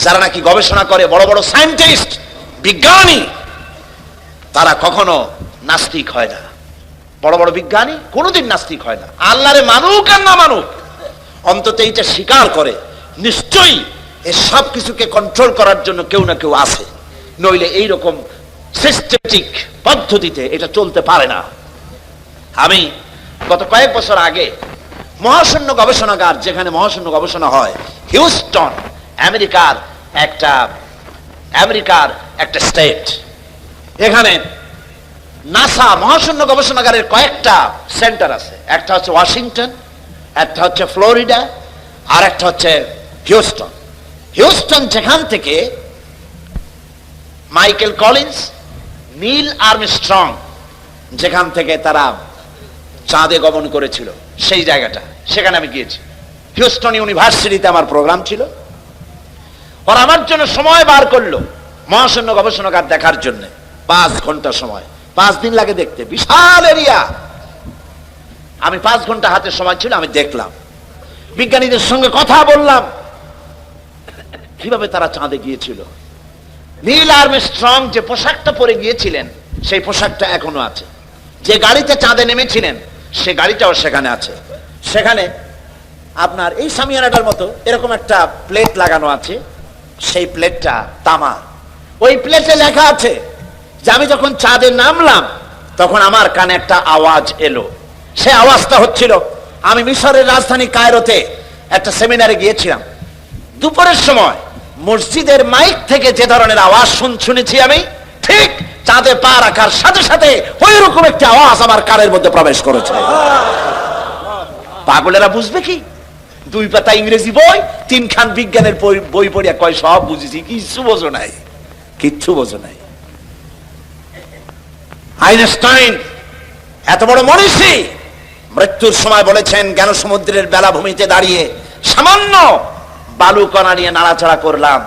যারা নাকি গবেষণা করে, বড় বড় সায়েন্টিস্ট, বিজ্ঞানী, তারা কখনো নাস্তিক হয় না। বড় বড় বিজ্ঞানী কোনোদিন নাস্তিক হয় না। আল্লাহরে মানুক আর না মানুক, অন্তত এইটা স্বীকার করে নিশ্চয়ই এই সব কিছুকে কন্ট্রোল করার জন্য কেউ না কেউ আছে, নইলে এইরকম সিস্টেমেটিক পদ্ধতিতে এটা চলতে পারে না। আমি গত কয়েক বছর আগে মহাশূন্য গবেষণাগার, যেখানে মহাশূন্য গবেষণা হয়, হিউস্টন, আমেরিকার একটা স্টেট, এখানে নাসা মহাশূন্য গবেষণাগারের কয়েকটা সেন্টার আছে। একটা হচ্ছে ওয়াশিংটন, একটা হচ্ছে ফ্লোরিডা, আর একটা হচ্ছে হিউস্টন। হিউস্টন যেখান থেকে মাইকেল কলিন্স, নীল আর্মস্ট্রং যেখান থেকে তারা চাঁদে গমন করেছিল, সেই জায়গাটা, সেখানে আমি গিয়েছি। হিউস্টন ইউনিভার্সিটিতে আমার প্রোগ্রাম ছিল। ওরা আমার জন্য সময় বার করলো মহাশূন্য গবেষণাগার দেখার জন্য। 5 ঘন্টা সময়, 5 দিন লাগে দেখতে, বিশাল এরিয়া। আমি 5 ঘন্টা হাতে সময় ছিল, আমি দেখলাম, বিজ্ঞানীদের সঙ্গে কথা বললাম কিভাবে তারা চাঁদে গিয়েছিল। নীল আর্মস্ট্রং যে পোশাকটা পরে গিয়েছিলেন, সেই পোশাকটা এখনো আছে। যে গাড়িতে চাঁদে নেমেছিলেন, সে গাড়িটাও সেখানে আছে। সেখানে আপনার এই সামিয়ানাটার মতো এরকম একটা প্লেট লাগানো আছে, সেই প্লেটটা তামা। ওই প্লেটে লেখা আছে যে আমি যখন চাঁদে নামলাম তখন আমার কানে একটা আওয়াজ এলো। সে আওয়াজটা হচ্ছিল, আমি মিশরের রাজধানী কায়রোতে একটা সেমিনারে গিয়েছিলাম। দুপুরের সময় মসজিদের মাইক থেকে যে ধরনের আওয়াজ শুনেছি আমি, ঠিক চাঁদে পা রাখার সাথে সাথে ওই রকম একটা আওয়াজ আমার কানের মধ্যে প্রবেশ করেছে। পাগলেরা বুঝবে কি? 2 পাতা ইংরেজি বই, 3 খান বিজ্ঞানের বই পড়িয়া কয় সব বুঝেছি। কিচ্ছু বোঝো নাই, কিচ্ছু বোঝো নাই। আইনস্টাইন এত বড় মনীষী, মৃত্যুর সময় বলেছেন, জ্ঞান সমুদ্রের বেলাভূমিতে দাঁড়িয়ে সামান্য বালুকণা নিয়ে নাড়াচাড়া করলাম,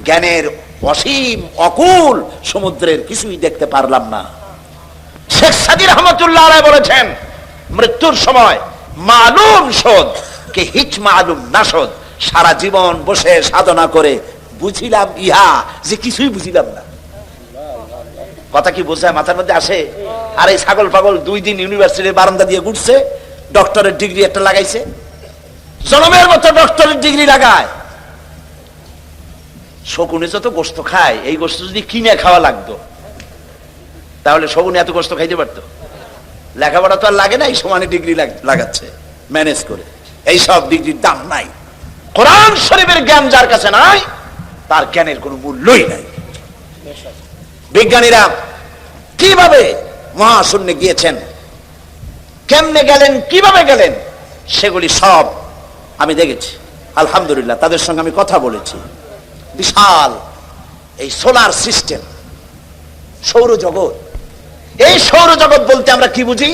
জ্ঞানের অসীম অকুল সমুদ্রের কিছুই দেখতে পারলাম না। শেখ সাদী রহমতুল্লাহ আলাইহি বলেছেন, মৃত্যুর সময় মালুম শোধ কে হিচ মালুম না শোধ, সারা জীবন বসে সাধনা করে বুঝিলাম ইহা যে কিছুই বুঝিলাম না। কথা কি বোঝায়? মাথার মধ্যে আসে? আর এই ছাগল পাগল 2 দিন ইউনিভার্সিটির বারান্দা দিয়ে ঘুরছে, ডক্টরের ডিগ্রি একটা লাগাইছে, জনমের মতো ডক্টরের ডিগ্রি লাগায়। শকুনে যত গোস্ত খায়, এই গোস্ত যদি কিনে খাওয়া লাগতো তাহলে শকুনে এত গোস্ত খাইতে পারতো? লেখাপড়া তো আর লাগে না, এই সমানে ডিগ্রি লাগাচ্ছে ম্যানেজ করে। এই সব ডিগ্রির দাম নাই। কোরআন শরীফের জ্ঞান যার কাছে নাই, তার জ্ঞানের কোনো মূল্যই নাই। বিজ্ঞানীরা কিভাবে মহাশূন্যে গিয়েছেন, কেমনে গেলেন, কিভাবে গেলেন, সেগুলি সব আমি দেখেছি। আলহামদুলিল্লাহ, তাদের সঙ্গে আমি কথা বলেছি। বিশাল এই সোলার সিস্টেম, সৌরজগৎ। এই সৌরজগৎ বলতে আমরা কি বুঝি?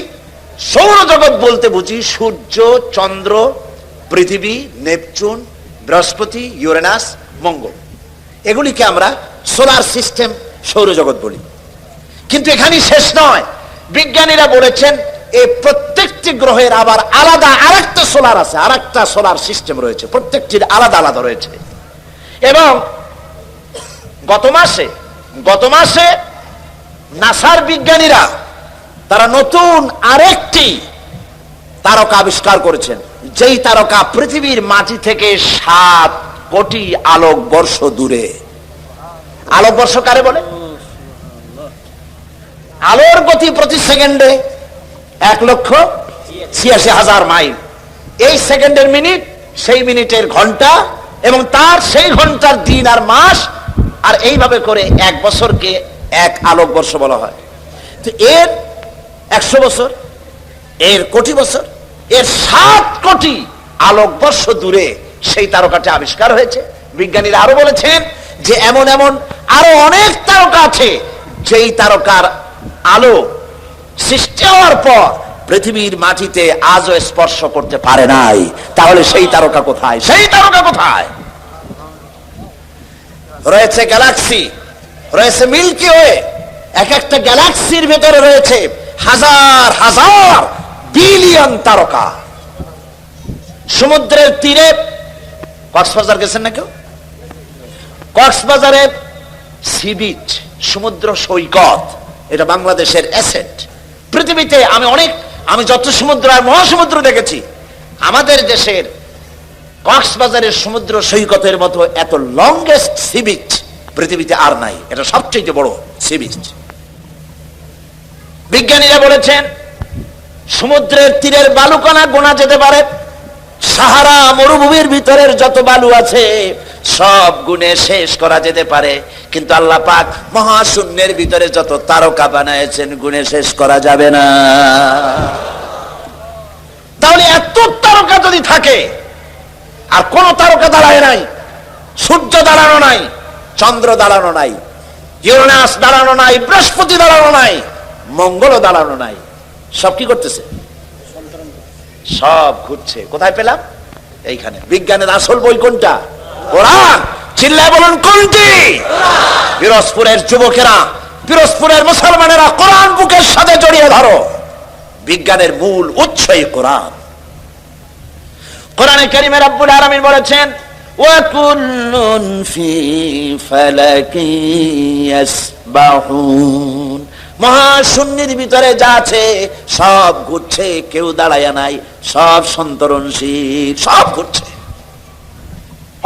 সৌরজগৎ বলতে বুঝি সূর্য, চন্দ্র, পৃথিবী, নেপচুন, বৃহস্পতি, ইউরেনাস, মঙ্গল, এগুলিকে আমরা সোলার সিস্টেম, সৌরজগৎ বলি। কিন্তু এখানেই শেষ নয়। বিজ্ঞানীরা বলেছেন এই প্রত্যেকটি গ্রহের আবার আলাদা আরেকটা সোলার আছে, আরেকটা সোলার সিস্টেম রয়েছে, প্রত্যেকটির আলাদা আলাদা রয়েছে। এবং গত মাসে নাসার বিজ্ঞানীরা তারা নতুন আরেকটি তারকা আবিষ্কার করেছেন, যেই তারকা পৃথিবীর মাটি থেকে 7 কোটি আলোকবর্ষ দূরে। আলোকবর্ষ কারে বলে? আলোর গতি প্রতি সেকেন্ডে 1,86,000 মাইল। এই সেকেন্ডের মিনিট, সেই মিনিটের ঘন্টা, এবং তার সেই ঘন্টার দিন আর মাস, আর এইভাবে করে 1 বছরকে 1 আলোকবর্ষ বলা হয়। তো এর 100 বছর, এর কোটি বছর, এর 7 কোটি আলোকবর্ষ দূরে সেই তারকাটি আবিষ্কার হয়েছে। বিজ্ঞানীরা আরো বলেছেন যে এমন এমন আরো অনেক তারকা আছে, যেই তারকার আলো সৃষ্টি হওয়ার পর পৃথিবীর মাটিতে আজও স্পর্শ করতে পারে নাই। তাহলে সেই তারকা কোথায়? সেই তারকা কোথায়? রয়েছে গ্যালাক্সি, রয়েছে মিল্কি ওয়ে। এক একটা গ্যালাক্সির ভেতরে রয়েছে হাজার হাজার বিলিয়ন তারকা। সমুদ্রের তীরে, কক্সবাজার গেছেন না কেউ? কক্সবাজারের সি বিচ, সমুদ্র সৈকত, এটা বাংলাদেশের অ্যাসেট। পৃথিবীতে আমি যত সমুদ্র আর মহাসমুদ্র দেখেছি, আমাদের দেশের কক্সবাজারের সমুদ্র সৈকতের মতো এত লংগেস্ট সি বিচ পৃথিবীতে আর নাই। এটা সবচেয়ে বড় সি বিচ। বিজ্ঞানীরা বলেছেন সমুদ্রের তীরের বালুকণা গোনা যেতে পারে, সাহারা মরুভূমির ভিতরের যত বালু আছে সব গুণে শেষ করা যেতে পারে, কিন্তু আল্লাহ পাক মহাশূন্যের ভিতরে যত তারকা বানায়েছেন গুণে শেষ করা যাবে না। তাহলে এত তারকা যদি থাকে, আর কোন তারকা দাঁড়ায় নাই, সূর্য দাঁড়ানো নাই, চন্দ্র দাঁড়ানো নাই, ইউরেনাস দাঁড়ানো নাই, বৃহস্পতি দাঁড়ানো নাই, মঙ্গলও দাঁড়ানো নাই, সব কি করতেছে? সব ঘুরছে। কোথায় পেলাম? এইখানে। বিজ্ঞানের আসল বই কোনটা? কোরআন। চিল্লায় বলুন কোনটি? পিরোজপুরের যুবকেরা, পিরোজপুরের মুসলমানেরা কোরআন বুকের সাথে জড়িয়ে ধরো। বিজ্ঞানের মূল উৎসই কোরআন। কোরআনে কারীমে রব্বুল আলামিন বলেছেন ওয়া কুল্লুন ফি ফালাকি ইয়াসবাহুন, মহাশূন্যের ভিতরে যা আছে সব ঘুরছে, কেউ দাঁড়ায় নাই, সব সন্তরণশীল, সব ঘুরছে।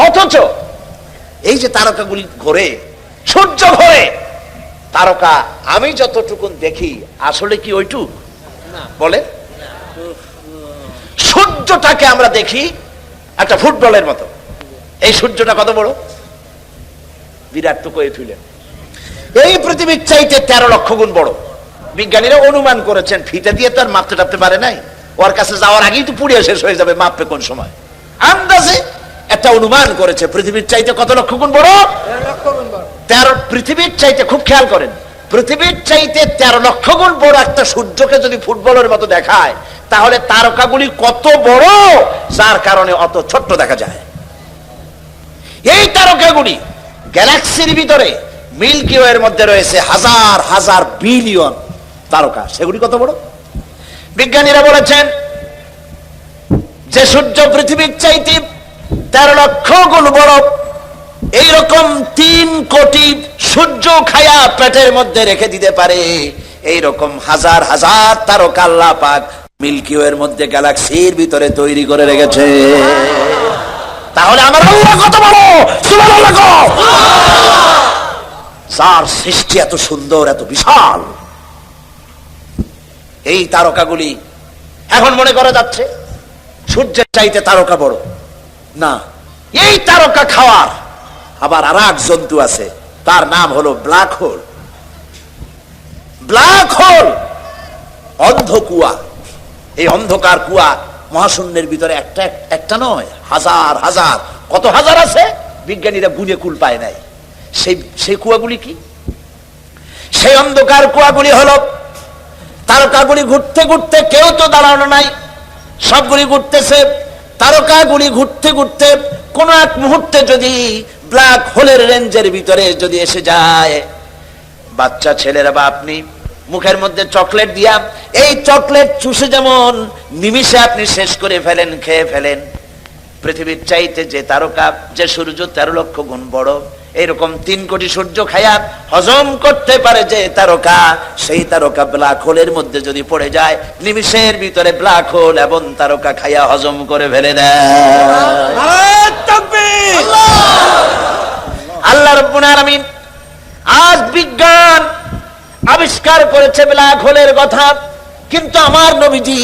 অথচ এই যে তারকাগুলি ঘোরে, সূর্য ঘোরে, তারকা আমি যতটুকুন দেখি আসলে কি ওইটুক? বলে সূর্যটাকে আমরা দেখি একটা ফুটবলের মতো। এই সূর্যটা কত বড়? বিরাট তো কয়ে ফেলেন। এই পৃথিবীর চাইতে 13 লক্ষ গুণ বড়। বিজ্ঞানীরা অনুমান করেছেন, ফিতে দিয়ে তো আর মাপতে টাপতে পারে নাই, ওর কাছে যাওয়ার আগেই তো পুড়িয়ে শেষ হয়ে যাবে, মাপবে কোন সময়? আন্দাজে একটা অনুমান করেছে পৃথিবীর চাইতে কত লক্ষ গুণ বড়? 13। পৃথিবীর চাইতে, খুব খেয়াল করেন, পৃথিবীর চাইতে 13 লক্ষ গুণ বড় একটা সূর্যকে যদি ফুটবলের মতো দেখায়, তাহলে তারকাগুলি কত বড়, যার কারণে অত ছোট্ট দেখা যায়। এই তারকাগুলি গ্যালাক্সির ভিতরে মিল্কি ওয়ের মধ্যে রয়েছে হাজার হাজার বিলিয়ন তারকা, সেগুলি কত বড়? বিজ্ঞানীরা বলেছেন যে সূর্য পৃথিবীর চাইতে 13 লক্ষ গুণ বড়, এইরকম 3 কোটি সূর্য খায়া পেটের মধ্যে রেখে দিতে পারে, এইরকম হাজার হাজার তারকা আল্লাহ পাক মিল্কি ওয়ের মধ্যে গ্যালাক্সির ভিতরে তৈরি করে রেখেছে। তাহলে আমার আল্লাহ কত বড়! সুবহানাল্লাহ। যার সৃষ্টি এত সুন্দর, এত বিশাল, এই তারকাগুলি এখন মনে করা যাচ্ছে সূর্যের চাইতে তারকা বড় না। এই তারকা খাওয়ার আবার আর এক জন্তু আছে, তার নাম হলো ব্ল্যাক হোল। ব্ল্যাক হোল অন্ধ কুয়া। এই অন্ধকার কুয়া মহাশূন্যের ভিতরে একটা নয়, হাজার হাজার, কত হাজার আছে, বিজ্ঞানীরা গুণে কুল পায় নাই। সেই কুয়াগুলি কি? সেই অন্ধকার কুয়াগুলি হলো তারকাগুলি ঘুরতে ঘুরতে, কেউ তো দাঁড়ানো নাই, সবগুলি ঘুরতেছে। তারকাগুলি ঘুরতে ঘুরতে কোন এক মুহূর্তে যদি ব্ল্যাক হোলের রেঞ্জের ভিতরে যদি এসে যায়, বাচ্চা ছেলেরা বা আপনি মুখের মধ্যে চকলেট দিয়া এই চকলেট চুষে যেমন নিমিষে আপনি শেষ করে ফেলেন, খেয়ে ফেলেন, পৃথিবীর চাইতে যে তারকা, যে সূর্য 13 লক্ষ গুণ বড়, এইরকম 3 কোটি সূর্য খায়া হজম করতে পারে যে তারকা, সেই তারকা ব্ল্যাক হোলের মধ্যে যদি পড়ে যায়, নিমিষের ভিতরে ব্ল্যাক হোল এবং তারকা খায়া হজম করে ফেলে দেয়। আল্লাহ রাব্বুল আলামিন আজ বিজ্ঞান আবিষ্কার করেছে ব্ল্যাক হোলের কথা, কিন্তু আমার নবীজি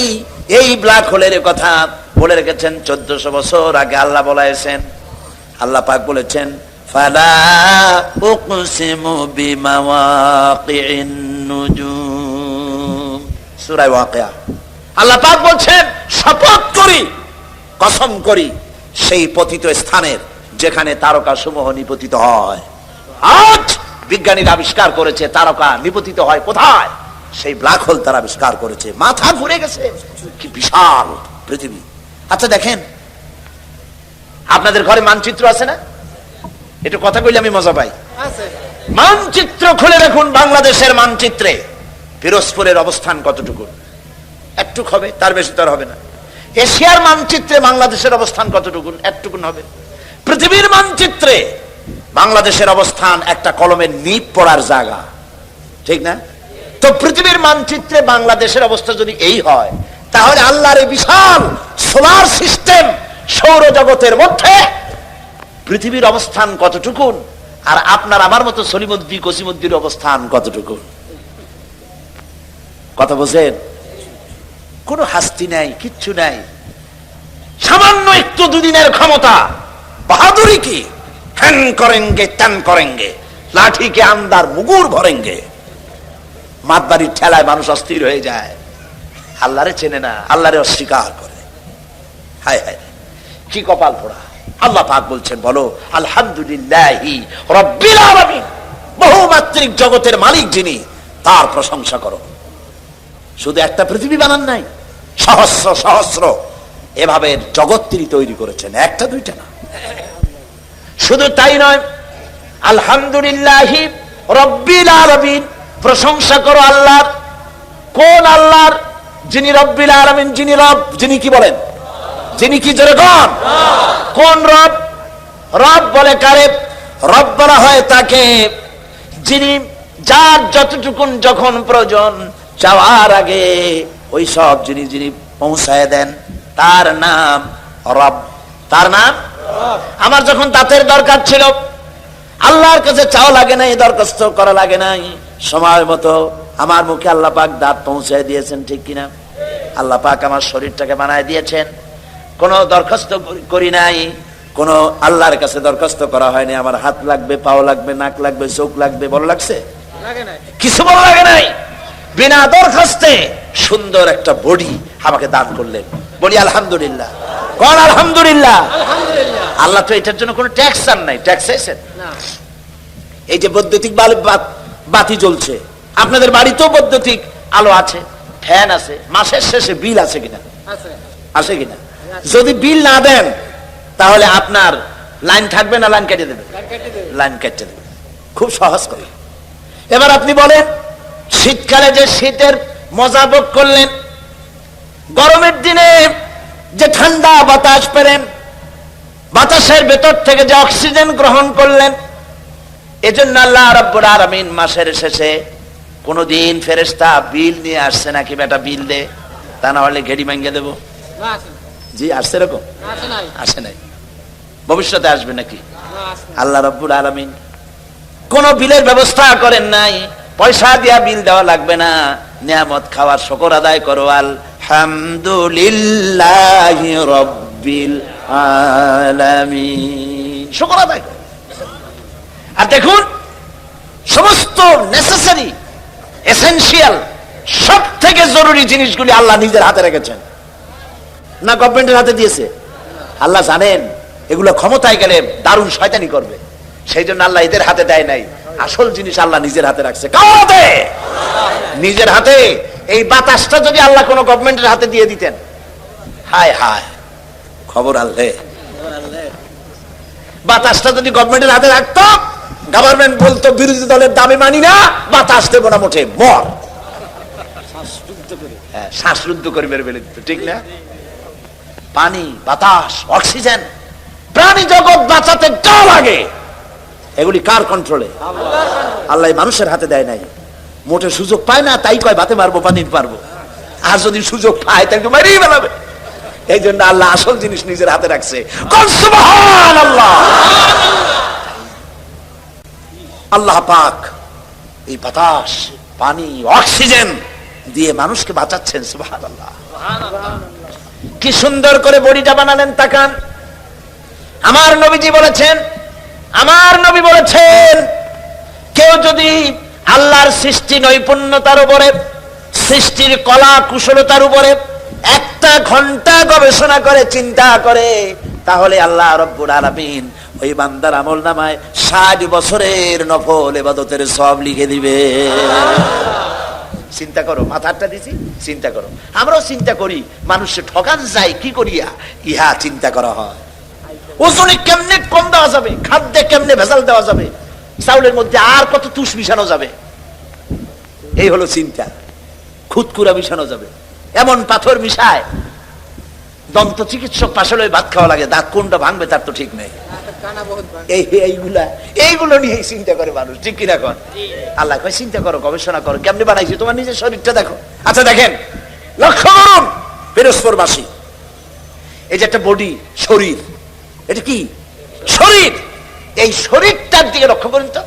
এই ব্ল্যাক হোলের কথা বলে রেখেছেন 1400 বছর আগে। আল্লাহ বলেছেন, আল্লাহ পাক বলেছেন ফালা উকসিমু বিমাওয়াকিন নুজুম, সূরা ওয়াকিয়া। আল্লাহ পাক বলছেন শপথ করি, কসম করি সেই পতিত স্থানের যেখানে তারকা সমূহ নিপতিত হয়। আজ বিজ্ঞানীরা আবিষ্কার করেছে তারকা নিপতিত হয় কোথায়? সেই ব্ল্যাক হোল তারা আবিষ্কার করেছে। মাথা ঘুরে গেছে, কি বিশাল পৃথিবী। আচ্ছা দেখেন, আপনাদের ঘরে মানচিত্র আছে না? একটু কথা কইলে আমি মজা পাই। মানচিত্র খুলে দেখুন, বাংলাদেশের মানচিত্রে পিরোজপুরের অবস্থান কতটুকু? একটুক হবে, তার বেশি তার হবে না। এশিয়ার মানচিত্রে বাংলাদেশের অবস্থান কতটুকু? একটুকুন হবে। পৃথিবীর মানচিত্রে বাংলাদেশের অবস্থান একটা কলমের নিপ পড়ার জায়গা, ঠিক না? তো পৃথিবীর মানচিত্রে বাংলাদেশের অবস্থা যদি এই হয়, তাহলে আল্লাহর এই বিশাল সোলার সিস্টেম সৌরজগতের মধ্যে পৃথিবীর অবস্থান কতটুকু, আর আপনার আমার মতো সলিমুদ্দি কসিমুদ্দির অবস্থান কতটুকু? কথা বোঝেন? কোনো হাস্তি নাই, কিচ্ছু নাই, সামান্য একটু দুদিনের ক্ষমতা, বাহাদুরি কি, হ্যান করেঙ্গে ত্যান করেঙ্গে, লাঠিকে আন্দার মুগুর ভরেঙ্গে। মাতবাড়ির ঠেলায় মানুষ অস্থির হয়ে যায়, আল্লাহরে চেনে না, আল্লাহরে অস্বীকার করে। হায় হায়, কি কপাল পোড়া। আল্লাহ পাক বলছেন, বলো আলহামদুলিল্লাহি রাব্বিল আলামিন, বহুমাত্রিক জগতের মালিক যিনি, তার প্রশংসা করো। শুধু একটা পৃথিবী বানান নাই, সহস্র সহস্র এভাবে জগৎ তিনি তৈরি করেছেন, একটা দুইটা না। শুধু তাই নয়, আলহামদুলিল্লাহি রাব্বিল আলামিন, প্রশংসা করো আল্লাহর। কোন আল্লাহর? যিনি রব্বিল আলামিন, যিনি রব, যিনি কি বলেন, যিনি কি জোরে কোন? কোন রব? রব বলে কারে? রব বলা হয় তাকে যিনি, যার যতটুকুন যখন প্রয়োজন চাওয়ার আগে ওই সব যিনি যিনি পৌঁছায় দেন, তার নাম রব। তার নাম আমার যখন দাঁতের দরকার ছিল, আল্লাহর কাছে চাওয়া লাগে নাই, দরখাস্ত করা লাগে নাই, সময় মতো আমার মুখে আল্লাহ পাক দাঁত পৌঁছায় দিয়েছেন, ঠিক কিনা? আল্লাহ পাক আমার শরীরটাকে বানায় দিয়েছেন, কোনো দরখাস্ত করি নাই, কোনো আল্লাহর কাছে দরখাস্ত করা হয়নি। আমার হাত লাগবে, পাও লাগবে, নাক লাগবে, চোখ লাগবে, বড় লাগছে? কিছু বড় লাগে নাই। বিনা দরখাস্তে সুন্দর একটা বডি আমাকে দান করলেন। বলি আলহামদুলিল্লাহ। কোন আলহামদুলিল্লাহ? আল্লাহ তো এটার জন্য কোনো ট্যাক্স চান নাই। ট্যাক্স চাইছেন? এই যে বৈদ্যুতিক বাতি জ্বলছে, আপনাদের বাড়িতেও বৈদ্যুতিক আলো আছে, ফ্যান আছে, মাসের শেষে বিল আছে কিনা? আছে কিনা? যদি বিল না দেন তাহলে আপনার লাইন থাকবে না লাইন কেটে দেবে? লাইন কেটে দেবে। খুব সহজ করে। এবার আপনি বলেন, শীতকালে যে শীতের মজা ভোগ করলেন, গরমের দিনে যে ঠান্ডা বাতাস পেলেন, বাতাসের ভেতর থেকে যে অক্সিজেন গ্রহণ করলেন, এজন্য আল্লাহ রাব্বুল আলামিন মাসের শেষে কোনদিন ফেরেশতা বিল নিয়ে আসছে নাকি, বেটা বিল দে, তা না হলে ঘেড়ি ভাঙিয়ে দেবো? জি আসছে? এরকম আসে নাই, ভবিষ্যতে আসবে নাকি? আল্লাহ রাব্বুল আলামিন কোন বিলের ব্যবস্থা করেন নাই, পয়সা দিয়া বিল দেওয়া লাগবে না, নিয়ামত খাওয়ার শুকর আদায় করো, আলহামদুলিল্লাহি রাব্বিল আলামিন, শুকর আদায় করো। আর দেখুন, সমস্ত নেসেসারি এসেনশিয়াল সব থেকে জরুরি জিনিসগুলি আল্লাহ নিজের হাতে রেখেছেন না গভর্নমেন্টের হাতে দিয়েছে? আল্লাহ জানেন এগুলো ক্ষমতায় গেলে দারুণ শয়তানি করবে, সেই জন্য আল্লাহ এদের হাতে দেয় নাই। আসল জিনিস আল্লাহ নিজের হাতে রাখছে। কার হাতে? নিজের হাতে। এই বাতাসটা যদি আল্লাহ কোন গভর্নমেন্টের হাতে দিয়ে দিতেন, হায় হায় খবর আল্লাহ। বাতাসটা যদি গভর্নমেন্টের হাতে রাখতো, গভর্নমেন্ট বলতো বিরোধী দলের দাবি মানি না, বাতাস দেবো না, মোটে মর, শ্বাসরুদ্ধ করে মেরে ফেলে দিত, ঠিক না? পানি, বাতাস, অক্সিজেন, প্রাণী জগৎ বাঁচাতে যা লাগে এগুলি কার কন্ট্রোলে? আল্লাহ মানুষের হাতে দেয় নাই। মোটে সুযোগ পায় না, তাই কয় ভাতে মারবো, পানি মারবো। আর যদি সুযোগ পায় তাকে মারিয়ে ফেলাবে। এই জন্য আল্লাহ আসল জিনিস নিজের হাতে রাখছে। সুবহানাল্লাহ। আল্লাহ পাক এই বাতাস, পানি, অক্সিজেন দিয়ে মানুষকে বাঁচাচ্ছেন। সুবহানাল্লাহ। কি সুন্দর করে বডিটা বানালেন, তাকান। আমার নবীজি বলেছেন, আমার নবী বলেছেন, কেউ যদি আল্লাহর সৃষ্টি নৈপুণ্যতার উপরে, সৃষ্টির কলা কুশলতার উপরে একটা ঘন্টা গবেষণা করে, চিন্তা করে, তাহলে আল্লাহ রাব্বুল আলামিন ওই বান্দার আমলনামায় 60 বছরের নফল ইবাদতের সওয়াব লিখে দিবে। চিন্তা করো, মাথাটা দিছি, চিন্তা করো। আমরাও চিন্তা করি, মানুষে ঠকান যায় কি করিয়া, ইহা চিন্তা করা হয়। ওজনে কেমনে কম দেওয়া যাবে, খাদ্যে কেমনে ভেজাল দেওয়া যাবে, চাউলের মধ্যে আর কত তুষ মিশানো যাবে, এই হলো চিন্তা। খুদকুরা মিশানো যাবে, এমন পাথর মিশায় দন্ত চিকিৎসক পাশে ভাত খাওয়া লাগে, দাঁত কোনটা ভাঙবে তার তো ঠিক নেই। এইগুলো নিয়ে চিন্তা করে মানুষ, ঠিক কিনা কন? আল্লাহ কয় চিন্তা করো, গবেষণা করো, কেমনি বানাইছি, তোমার নিজের শরীরটা দেখো। আচ্ছা দেখেন, লক্ষ্য করুন পিরোজপুরবাসী, এই যে একটা বডি, শরীর, এটা কি শরীর, এই শরীরটার দিকে লক্ষ্য করুন তো।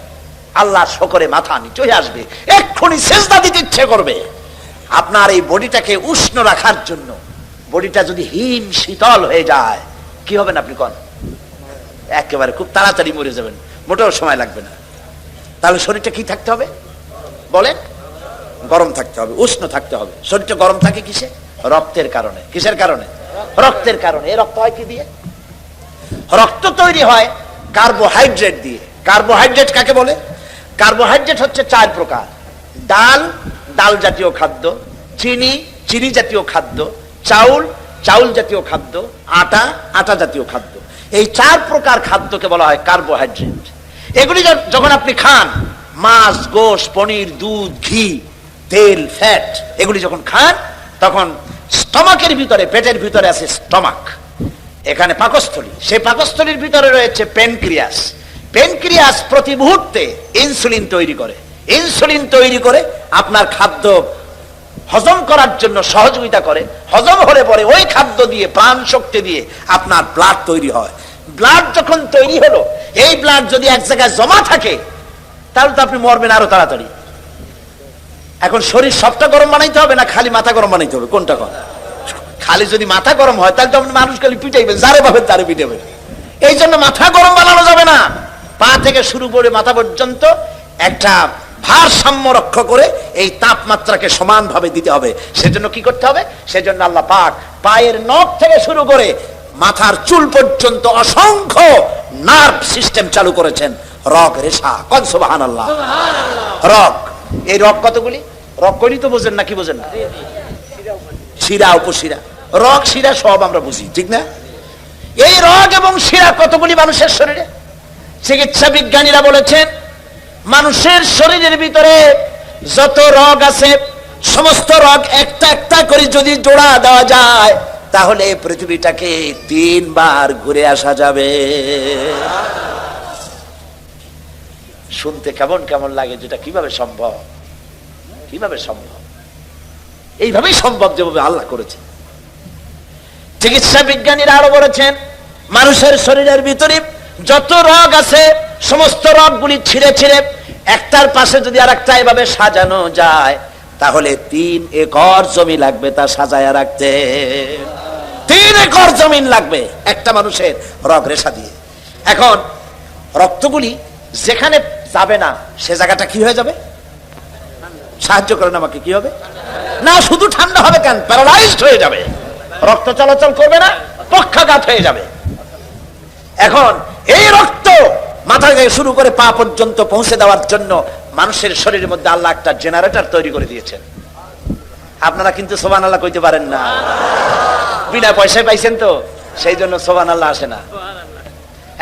আল্লাহ শকরে মাথা নিচে হয়ে আসবে, এক্ষুনি সেজদা দিতে ইচ্ছে করবে। আপনার এই বডিটাকে উষ্ণ রাখার জন্য, বডিটা যদি হিম শীতল হয়ে যায় কি হবেন আপনি কন? একেবারে খুব তাড়াতাড়ি মরে যাবেন, মোটেও সময় লাগবে না। তাহলে শরীরটা কি থাকতে হবে বলেন? গরম থাকতে হবে, উষ্ণ থাকতে হবে। শরীরটা গরম থাকে কিসে? রক্তের কারণে। কিসের কারণে? রক্তের কারণে। এই রক্ত হয় কি দিয়ে? রক্ত তৈরি হয় কার্বোহাইড্রেট দিয়ে। কার্বোহাইড্রেট কাকে বলে? কার্বোহাইড্রেট হচ্ছে 4 প্রকার: ডাল, ডাল জাতীয় খাদ্য; চিনি, চিনি জাতীয় খাদ্য; চাউল, চাউল জাতীয় খাদ্য; আটা, আটা জাতীয় খাদ্য। এই 4 প্রকার খাদ্যকে বলা হয় কার্বোহাইড্রেট। এগুলি যখন আপনি খান, মাছ, গোশ, পনির, দুধ, ঘি, তেল, ফ্যাট, এগুলি যখন খান, তখন স্টমাকের ভিতরে, পেটের ভিতরে আছে স্টমাক, এখানে পাকস্থলী, সেই পাকস্থলীর ভিতরে রয়েছে প্যানক্রিয়াস। প্যানক্রিয়াস প্রতি মুহূর্তে ইনসুলিন তৈরি করে। ইনসুলিন তৈরি করে আপনার খাদ্য হজম করার জন্য সহযোগিতা করে। হজম হলে পরে ওই খাদ্য দিয়ে, প্রাণ শক্তি দিয়ে আপনার ব্লাড তৈরি হয়। ব্লাড যখন তৈরি হলো, এই ব্লাড যদি এক জায়গায় জমা থাকে তাহলে তো আপনি মরবেন আরো তাড়াতাড়ি। এখন শরীর সবটা গরম বানাইতে হবে না খালি মাথা গরম বানাইতে হবে? কোনটা কথা? খালি যদি মাথা গরম হয় তাহলে তো আপনি মানুষ খালি পিটাইবেন, যারে পাবেন তারে পিটাবেন। এই জন্য মাথা গরম বানানো যাবে না। পা থেকে শুরু করে মাথা পর্যন্ত একটা ভারসাম্য রক্ষা করে এই তাপমাত্রাকে সমানভাবে দিতে হবে। সেজন্য কি করতে হবে? সেজন্য আল্লাহ পাক পায়ের নখ থেকে শুরু করে মাথার চুল পর্যন্ত অসংখ্য নার্ভ সিস্টেম চালু করেছেন, রগ রেশা। কোন সুবহানাল্লাহ। রগ, এই রগ কতগুলি? রগ কইলি তো বোঝেন না, কি বোঝেন না? শিরা, উপশিরা, রগ, শিরা সব আমরা বুঝি, ঠিক না? এই রগ এবং শিরা কতগুলি মানুষের শরীরে? চিকিৎসা বিজ্ঞানীরা বলেছেন মানুষের শরীরের ভিতরে যত রগ আছে, সমস্ত রগ একটা একটা করে যদি জোড়া দেওয়া যায় তাহলে পৃথিবীটাকে 3 বার ঘুরে আসা যাবে। শুনতে কেমন কেমন লাগে, যেটা কিভাবে সম্ভব? কিভাবে সম্ভব? এইভাবেই সম্ভব যেভাবে আল্লাহ করেছে। চিকিৎসা বিজ্ঞানীরা আরো বলেছেন মানুষের শরীরের ভিতরে যত রগ আছে সমস্ত রগগুলি ছিঁড়ে ছিঁড়ে একটার পাশে যদি আরেকটা এভাবে সাজানো যায় তাহলে 3 একর জমি লাগবে তা সাজায়া রাখতে। 3 একর জমিন লাগবে একটা মানুষের রগ রেশা দিয়ে। এখন রক্তগুলি যেখানে যাবে না সে জায়গাটা কি হয়ে যাবে? সাহায্য করেন আমাকে, কি হবে? না শুধু ঠান্ডা হবে কেন, প্যারালাইজড হয়ে যাবে, রক্ত চলাচল করবে না, পক্ষাঘাত হয়ে যাবে। এখন এই রক্ত মাথা থেকে শুরু করে পা পর্যন্ত পৌঁছে দেওয়ার জন্য মানুষের শরীরের মধ্যে আল্লাহ একটা জেনারেটর তৈরি করে দিয়েছেন। আপনারা কিন্তু সুবহানাল্লাহ কইতে পারেন না, বিনা পয়সায় পাইছেন তো, সেই জন্য সুবহানাল্লাহ আসে না।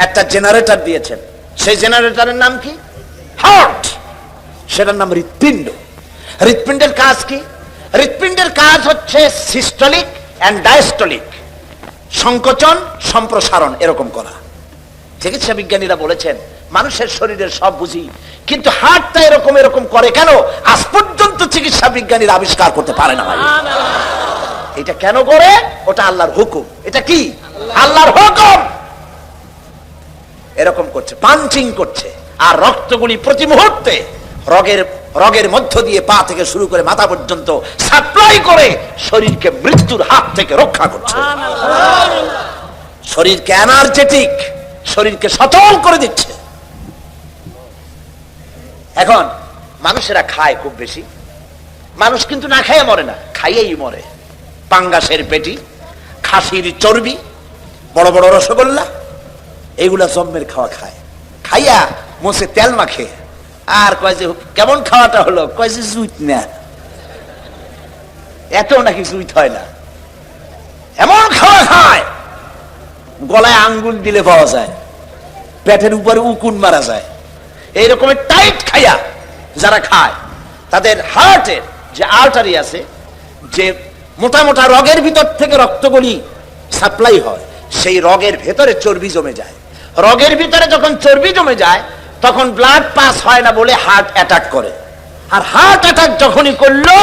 একটা জেনারেটর দিয়েছেন, সেই জেনারেটরের নাম কি? হার্ট। সেটার নাম হৃৎপিণ্ড। হৃৎপিণ্ডের কাজ কি? হৃৎপিণ্ডের কাজ হচ্ছে সিস্টোলিক এন্ড ডায়াস্টোলিক, সংকোচন সম্প্রসারণ এরকম করা। চিকিৎসা বিজ্ঞানীরা বলেছেন মানুষের শরীরের সব বুঝি, কিন্তু হার্টটা এরকম এরকম করে কেন আজ পর্যন্ত চিকিৎসা বিজ্ঞানীরা আবিষ্কার করতে পারে না। এটা কেন করে? ওটা আল্লাহর হুকুম। এটা কি? আল্লাহর হুকুম। এরকম করছে, পাঞ্চিং করছে, আর রক্তগুলি প্রতি মুহূর্তে রগের মধ্য দিয়ে পা থেকে শুরু করে মাথা পর্যন্ত সাপ্লাই করে শরীরকে মৃত্যুর হাত থেকে রক্ষা করছে। শরীরকে এনার্জেটিক, শরীরকে সচল করে দিচ্ছে। এখন মানুষেরা খায় খুব বেশি, মানুষ কিন্তু না খাইয়ে মরে না, খাইয়েই মরে। পাঙ্গাসের পেটি, খাসির চর্বি, বড় বড় রসগোল্লা, এইগুলা জম্মের খাওয়া খায়। খাইয়া মোছে তেল মাখে আর কয় যে কেমন খাওয়াটা হলো, কয় যে জুইত না, এত নাকি জুইত হয় না, এমন খাওয়া খায় গলায় আঙ্গুল দিলে পাওয়া যায়, পেটের উপরে উকুন মারা যায়। এইরকমের টাইট খাইয়া যারা খায় তাদের হার্টের যে আর্টারি আছে, যে মোটা মোটা রগের ভিতর থেকে রক্তগুলি সাপ্লাই হয়, সেই রগের ভেতরে চর্বি জমে যায়। রগের ভিতরে যখন চর্বি জমে যায় তখন ব্লাড পাস হয় না বলে হার্ট অ্যাটাক করে। আর হার্ট অ্যাটাক যখনই করলো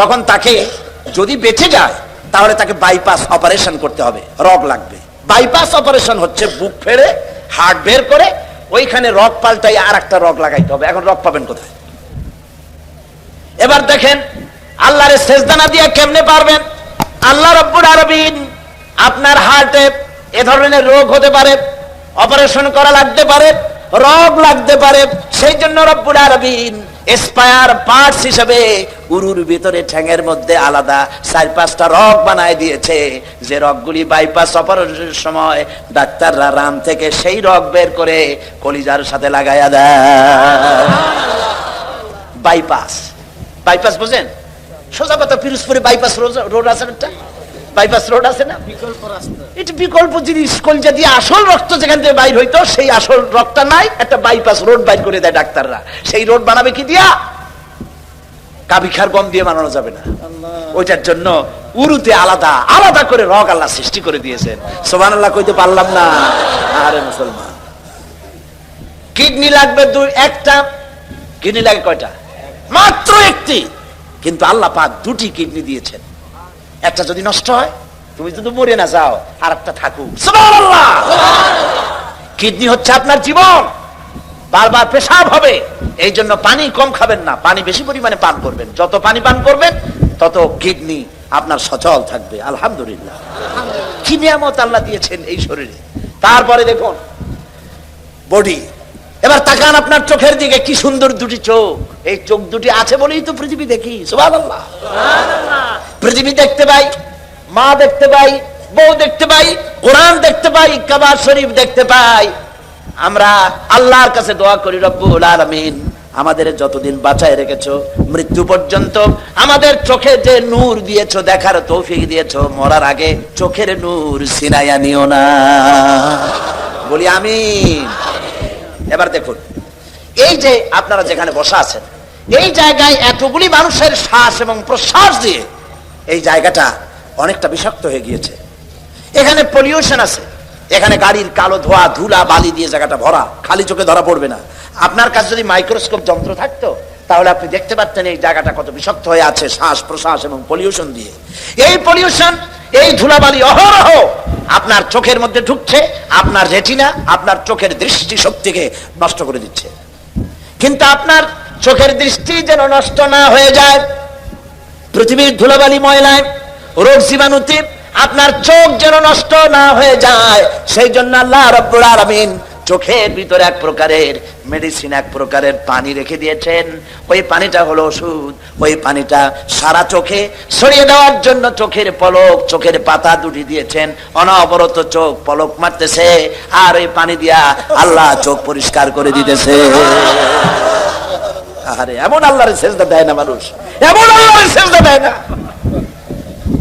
তখন তাকে যদি বেঁচে যায় তাহলে তাকে বাইপাস অপারেশন করতে হবে, রগ লাগবে। বাইপাস অপারেশন হচ্ছে বুক ফেড়ে হার্ট বের করে ওইখানে রগ পাল্টাই আর একটা রগ লাগাইতে হবে। এখন রগ পাবেন কোথায়? এবার দেখেন আল্লাহরে সেজদা না দিয়ে কেমনে পারবেন? আল্লাহ রাব্বুল আলামিন আপনার হার্টে এ ধরনের রোগ হতে পারে, অপারেশন করা লাগতে পারে, রোগ লাগতে পারে, সেই জন্য রব্বুল আলামিন স্পায়ার পার্টস হিসেবে উরুর ভিতরে ঠ্যাঙের মধ্যে আলাদা 4-5টা রগ বানায় দিয়েছে, যে রগগুলি বাইপাস অপারেশনের সময় ডাক্তাররা রান থেকে সেই রগ বের করে কলিজার সাথে লাগাইয়া দেয়। বাইপাস, বাইপাস বুঝেন? সোজা কথা, পিরোজপুরে বাইপাস রোড আছে একটা, বাইপাস রোড আছে না, বিকল্প রাস্তা। এটা বিকল্প জিনিস, কলজা দিয়ে আসল রক্ত যেখান থেকে বাইর হইতো সেই আসল রক্তটা নাই, একটা বাইপাস রোড বাইর করে দেয় ডাক্তাররা। সেই রোড বানাবে কি দিয়া? কাবিখার গম দিয়ে বানানো যাবে না। ওইটার জন্য উরুতে আলাদা আলাদা করে রগ আল্লাহ সৃষ্টি করে দিয়েছেন। সুবহানাল্লাহ কইতে পারলাম না। আরে মুসলমান, কিডনি লাগবে একটা। কিডনি লাগে কয়টা? মাত্র একটি। কিন্তু আল্লাহ পাক 2টি কিডনি দিয়েছেন। একটা যদি নষ্ট হয়, তুমি যদি মরে না যাও, আর একটা থাকুক। সুবহানাল্লাহ। কিডনি হচ্ছে আপনার জীবন, বারবার পেশাব হবে, এই জন্য পানি কম খাবেন না, পানি বেশি পরিমাণে পান করবেন। যত পানি পান করবেন তত কিডনি আপনার সচল থাকবে। আলহামদুলিল্লাহ, কি নিয়ামত আল্লাহ দিয়েছেন এই শরীরে। তারপরে দেখুন বডি। এবার তাকান আপনার চোখের দিকে, কি সুন্দর 2টি চোখ। এই চোখ 2টি আছে বলেই তো পৃথিবী দেখি। সুবহানাল্লাহ। পৃথিবী দেখতে পাই, মা দেখতে পাই, বউ দেখতে পাই, কোরআন দেখতে পাই, কাবা শরীফ দেখতে পাই। আমরা আল্লাহর কাছে দোয়া করি, রব্বুল আলামিন আমাদের যতদিন বাঁচায় রেখেছো মৃত্যু পর্যন্ত আমাদের চোখে যে নূর দিয়েছো, দেখার তৌফিক দিয়েছো, মরার আগে চোখের নূর ছিনাইয়া নিও না। বলি আমিন। এবার দেখুন, এই যে আপনারা যেখানে বসা আছেন, এই জায়গায় এতগুলি মানুষের শ্বাস এবং প্রশ্বাস দিয়ে এই জায়গাটা অনেকটা বিষাক্ত হয়ে গিয়েছে। এখানে পলিউশন আছে, এখানে গাড়ির কালো ধোয়া, ধুলা, বালি দিয়ে জায়গাটা ভরা, খালি চোখে ধরা পড়বে না। আপনার কাছে যদি মাইক্রোস্কোপ যন্ত্র থাকতো তাহলে আপনি দেখতে পাচ্ছেন এই জায়গাটা কত বিষাক্ত হয়ে আছে শ্বাস প্রশ্বাস এবং পলিউশন দিয়ে। এই পলিউশন, এই ধুলাবালি অহরহ আপনার চোখের মধ্যে ঢুকছে, আপনার রেটিনা, আপনার চোখের দৃষ্টি শক্তিকে নষ্ট করে দিচ্ছে। কিন্তু আপনার চোখের দৃষ্টি যেন নষ্ট না হয়ে যায় পৃথিবীর ধুলাবালি ময়লায়, রোগ জীবাণুতে আপনার চোখ যেন নষ্ট না হয়ে যায়, সেই জন্য আল্লাহ রাব্বুল আলামিন চোখের ভিতরে এক প্রকারের মেডিসিন, এক প্রকারের পানি রেখে দিয়েছেন। ওই পানিটা হলো ওষুধ। ওই পানিটা সারা চোখে ছড়িয়ে দেওয়ার জন্য চোখের পলক, চোখের পাতা 2টি দিয়েছেন। অনবরত চোখ পলক মারতেছে, আর ওই পানি দিয়া আল্লাহ চোখ পরিষ্কার করে দিতেছে। আরে এমন আল্লাহর সেজদা দেয় না মানুষ, এমন আল্লাহর সেজদা দেয় না।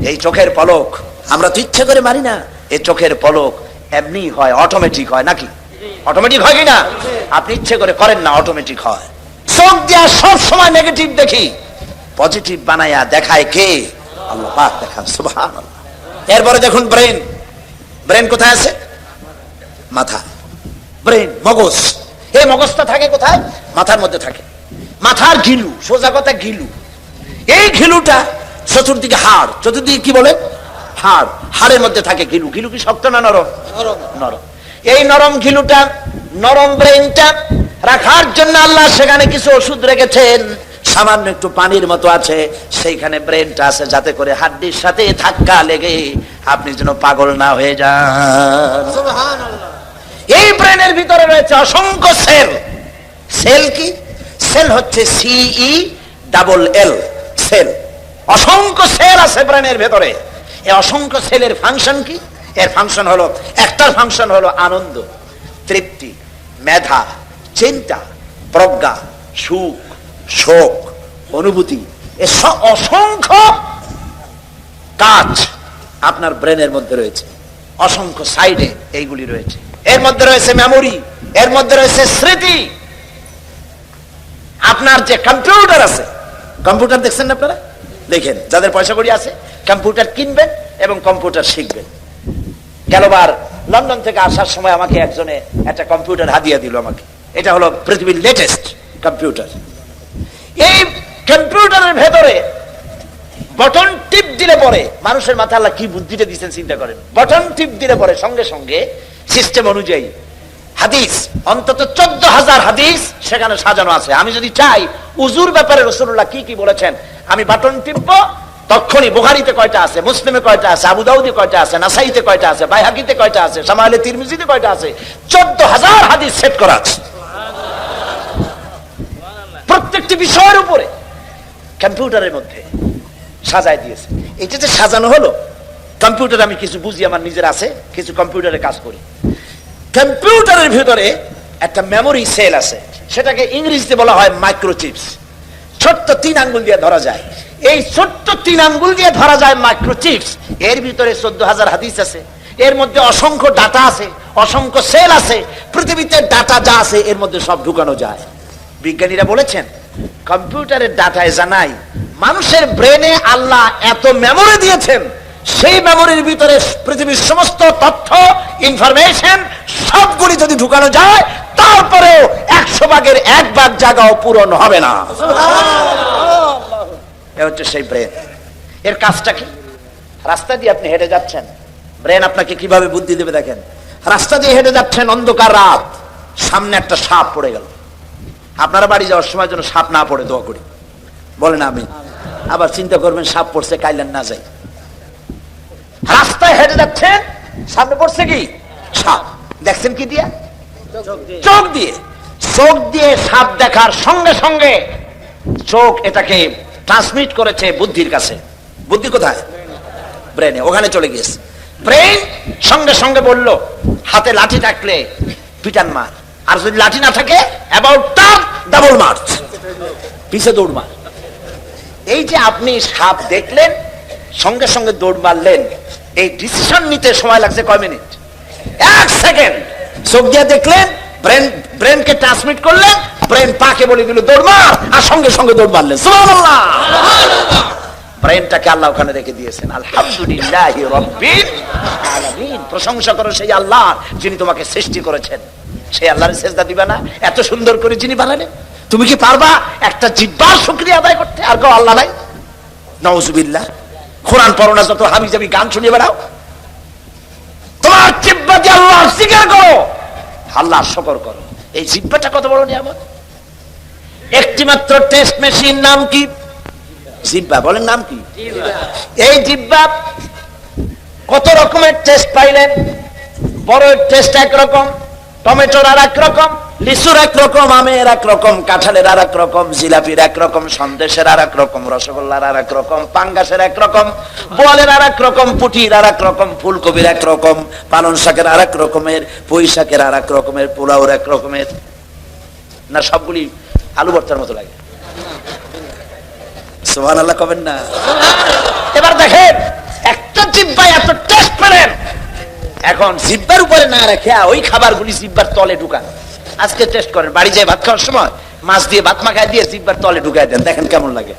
এই চোখের পলক আমরা তো ইচ্ছে করে মারি না। এই চোখের পলক এমনি হয়, অটোমেটিক হয় নাকি? অটোমেটিক হয় কিনা? আপনি ইচ্ছে করে করেন না, অটোমেটিক হয়। চোখ দিয়া সব সময় নেগেটিভ দেখি, পজিটিভ বানায়া দেখায় কে? আল্লাহ পাক দেখান। সুবহানাল্লাহ। এরপরে দেখুন ব্রেন। ব্রেন কোথায় আছে? মাথা। ব্রেন, মগজ। এই মগজটা থাকে কোথায়? মাথার মধ্যে থাকে। মাথার ঘিলু, সোজা কথা ঘিলু। এই ঘিলুটা চতুর্দিকে হাড়, চতুর্দিকে কি বলে? হাড়। হাড়ের মধ্যে থাকে ঘিলু। ঘিলু কি শক্ত না নরম? নরম। এই নরম ঘিলুটা, নরম ব্রেনটা রাখার জন্য আল্লাহ সেখানে কিছু ওষুধ রেখেছেন। সামান্য একটু পানির মতো আছে, সেইখানে ব্রেনটা আছে, যাতে করে হাড্ডির সাথে ধাক্কা লেগে আপনি যেন পাগল না হয়ে যান। সুবহানাল্লাহ। এই ব্রেনের ভিতরে রয়েছে অসংখ্য সেল। সেল কি? সেল হচ্ছে CELL, সেল। অসংখ্য সেল আছে ব্রেনের ভেতরে। এই অসংখ্য সেলের ফাংশন কি? এর ফাংশন হলো, একটার ফাংশন হলো আনন্দ, তৃপ্তি, মেধা, চিন্তা, প্রজ্ঞা, সুখ, শোক, অনুভূতি। অসংখ্য কাজ আপনার ব্রেনের মধ্যে রয়েছে। অসংখ্য সাইডে এইগুলি রয়েছে। এর মধ্যে রয়েছে মেমোরি, এর মধ্যে রয়েছে স্মৃতি। আপনার যে কম্পিউটার আছে, কম্পিউটার দেখছেন না আপনারা? দেখেন, যাদের পয়সা কড়ি আছে কম্পিউটার কিনবেন এবং কম্পিউটার শিখবেন। গেলবার লন্ডন থেকে আসার সময় আমাকে একজনে একটা কম্পিউটার হাদিয়া দিল আমাকে। এটা হলো পৃথিবীর লেটেস্ট কম্পিউটার। এই কম্পিউটারের ভেতরে বটন টিপ দিলে পরে, মানুষের মাথায় আল্লাহ কি বুদ্ধিটা দিচ্ছেন চিন্তা করেন, বটন টিপ দিলে পরে সঙ্গে সঙ্গে সিস্টেম অনুযায়ী হাদিস, অন্তত 14,000 হাদিস সেখানে সাজানো আছে। আমি যদি চাই উজুর ব্যাপারে রাসূলুল্লাহ কি কি বলেছেন, আমি বাটন টিপবো, তখনই বুখারীতে কয়টা আছে, মুসলিমে কয়টা আছে, আবু দাউদে কয়টা আছে, নাসাইতে কয়টা আছে, বাইহাকিতে কয়টা আছে, শামাইলে তিরমিজিতে কয়টা আছে, 14,000 হাদিস সেট করা আছে প্রত্যেকটি বিষয়ের উপরে কম্পিউটারের মধ্যে সাজায় দিয়েছে। এটা যে সাজানো হলো, কম্পিউটার আমি কিছু বুঝি, আমার নিজের আছে, কিছু কম্পিউটারে কাজ করি। কম্পিউটারের ভিতরে একটা মেমোরি সেল আছে, সেটাকে ইংরেজিতে বলা হয় মাইক্রোচিপস। ছোট্ট 3 আঙ্গুল দিয়ে ধরা যায়, এই ছোট্ট 3 আঙ্গুল দিয়ে ধরা যায় মাইক্রোচিপস। এর ভিতরে 14,000 হাদিস আছে, এর মধ্যে অসংখ্য ডাটা আছে, অসংখ্য সেল আছে, পৃথিবীতে ডাটা যা আছে এর মধ্যে সব ঢুকানো যায়। বিজ্ঞানীরা বলেছেন কম্পিউটারের ডাটায় জানাই মানুষের ব্রেনে আল্লাহ এত মেমোরি দিয়েছেন, সেই মেমোরির ভিতরে পৃথিবীর সমস্ত তথ্য, ইনফরমেশন সবগুলি যদি ঢুকানো যায়, তারপরেও 100 ভাগের 1 ভাগ জায়গাও পূরণ হবে না। এ হচ্ছে সেই ব্রেন। এর কাজটা কি? রাস্তা দিয়ে আপনি হেঁটে যাচ্ছেন, ব্রেন আপনাকে কিভাবে বুদ্ধি দেবে দেখেন। রাস্তা দিয়ে হেঁটে যাচ্ছেন, অন্ধকার রাত, সামনে একটা সাপ পড়ে গেল। আপনারা বাড়ি যাওয়ার সময় যেন সাপ না পড়ে দোয়া করি, বলেন আমি। আবার চিন্তা করবেন সাপ পড়ছে, কাইলেন না যাই। রাস্তায় হেঁটে যাচ্ছেন, সামনে পড়ছে কি? সাপ। দেখছেন কি দিয়ে? চোখ দিয়ে। চোখ দিয়ে সাপ দেখার সঙ্গে সঙ্গে চোখ এটাকে ট্রান্সমিট করেছে বুদ্ধির কাছে। বুদ্ধি কোথায়? ব্রেনে। ওখানে চলে গিয়েছে। ব্রেন সঙ্গে সঙ্গে বলল হাতে লাঠি থাকলে পিটান মার, আর যদি লাঠি না থাকে অ্যাবাউট টার্ন ডাবল মার্চ, পিছে দৌড় মার। এই যে আপনি সাপ দেখলেন, সঙ্গে সঙ্গে দৌড় মারলেন, এই ডিসিশন নিতে সময় লাগছে কয় মিনিট? 1 সেকেন্ড। চোখ দিয়ে দেখলেন, ব্রেনকে ট্রান্সমিট করলেন, ব্রেন পাকে বলে দিল দৌড় মার, আর সঙ্গে সঙ্গে দৌড় মারলেন। সুবহানাল্লাহ। ব্রেনটাকে আল্লাহ ওখানে রেখে দিয়েছেন। আলহামদুলিল্লাহি রাব্বিল আলামিন। প্রশংসা করো সেই আল্লাহ যিনি তোমাকে সৃষ্টি করেছেন। সেই আল্লাহর সিজদা দিবা না? এত সুন্দর করে যিনি বানালেন, তুমি কি পারবা একটা জিহ্বার শুকরিয়া আদায় করতে? আর কেউ আল্লাহ নাই? নাউজুবিল্লাহ। কোরআন পড়ো না, যত হাবিজাবি গান শুনিয়ে বেড়াও। তোমার জিহ্বা দিয়ে আল্লাহর জিকির করো, আল্লাহর শুকর করো। এই জিহ্বাটা কত বড় নিয়ামত। একটি মাত্র টেস্ট মেশিন, নাম কি? জিহ্বা। বলেন নাম কি? এই জিহ্বা কত রকমের টেস্ট পাইলেন। বড় টেস্ট একরকম, টমেটোর আর এক রকম, লিচুর এক রকম, আমের এক রকম, কাঁঠালের আর এক রকম, জিলাপির এক রকম, সন্দেশের আর এক রকম, রসগোল্লার আর এক রকম, পাঙ্গাসের এক রকম, বোয়ালের আর এক রকম, পুঁটির আর এক রকম, ফুলকপির এক রকম, পালং শাকের আর এক রকমের, পুঁই শাকের আর এক রকমের, পোলাওর এক রকমের। না সবগুলি আলু ভর্তার মতো লাগে? সুবহানাল্লাহ কবেন না? এবার দেখেন, একটা জিহ্বায় এত টেস্ট পেলেন, এখন জিহ্বার উপরে না রেখে ওই খাবারগুলি জিহ্বার তলে ঢুকান। আজকে টেস্ট করেন, বাড়ি যায় ভাত খাওয়ার সময় মাছ দিয়ে ভাত মাখায় দিয়ে জিহ্বার তলে ঢুকায় দেন, দেখেন কেমন লাগে।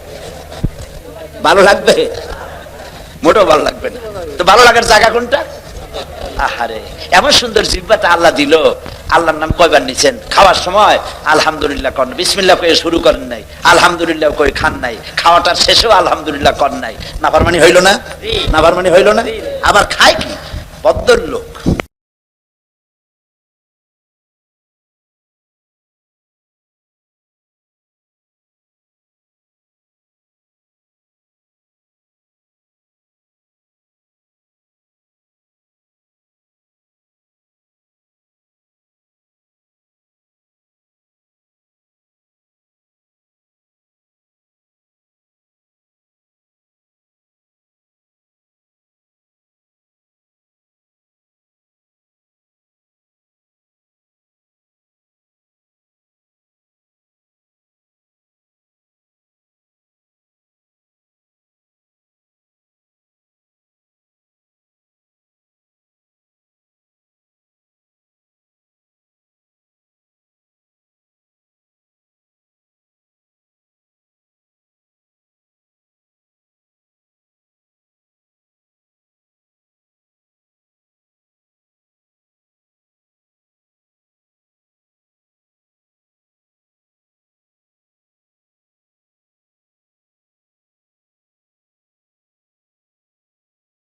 ভালো লাগবে? মোটেও ভালো লাগবে না। তো ভালো লাগার জায়গা কোনটা? আহারে, এমন সুন্দর জিহ্বাটা আল্লাহ দিল। আল্লাহর নাম কয়বার নিছেন? খাওয়ার সময় আলহামদুলিল্লাহ করেন, বিসমিল্লাহ কয়ে শুরু করেন নাই, আলহামদুলিল্লাহ কয়ে খান নাই, খাওয়াটার শেষেও আলহামদুলিল্লাহ করেন নাই। নাফরমানি হইল না? নাফরমানি হইল না? আবার খায় কি? বদ্দর লোক।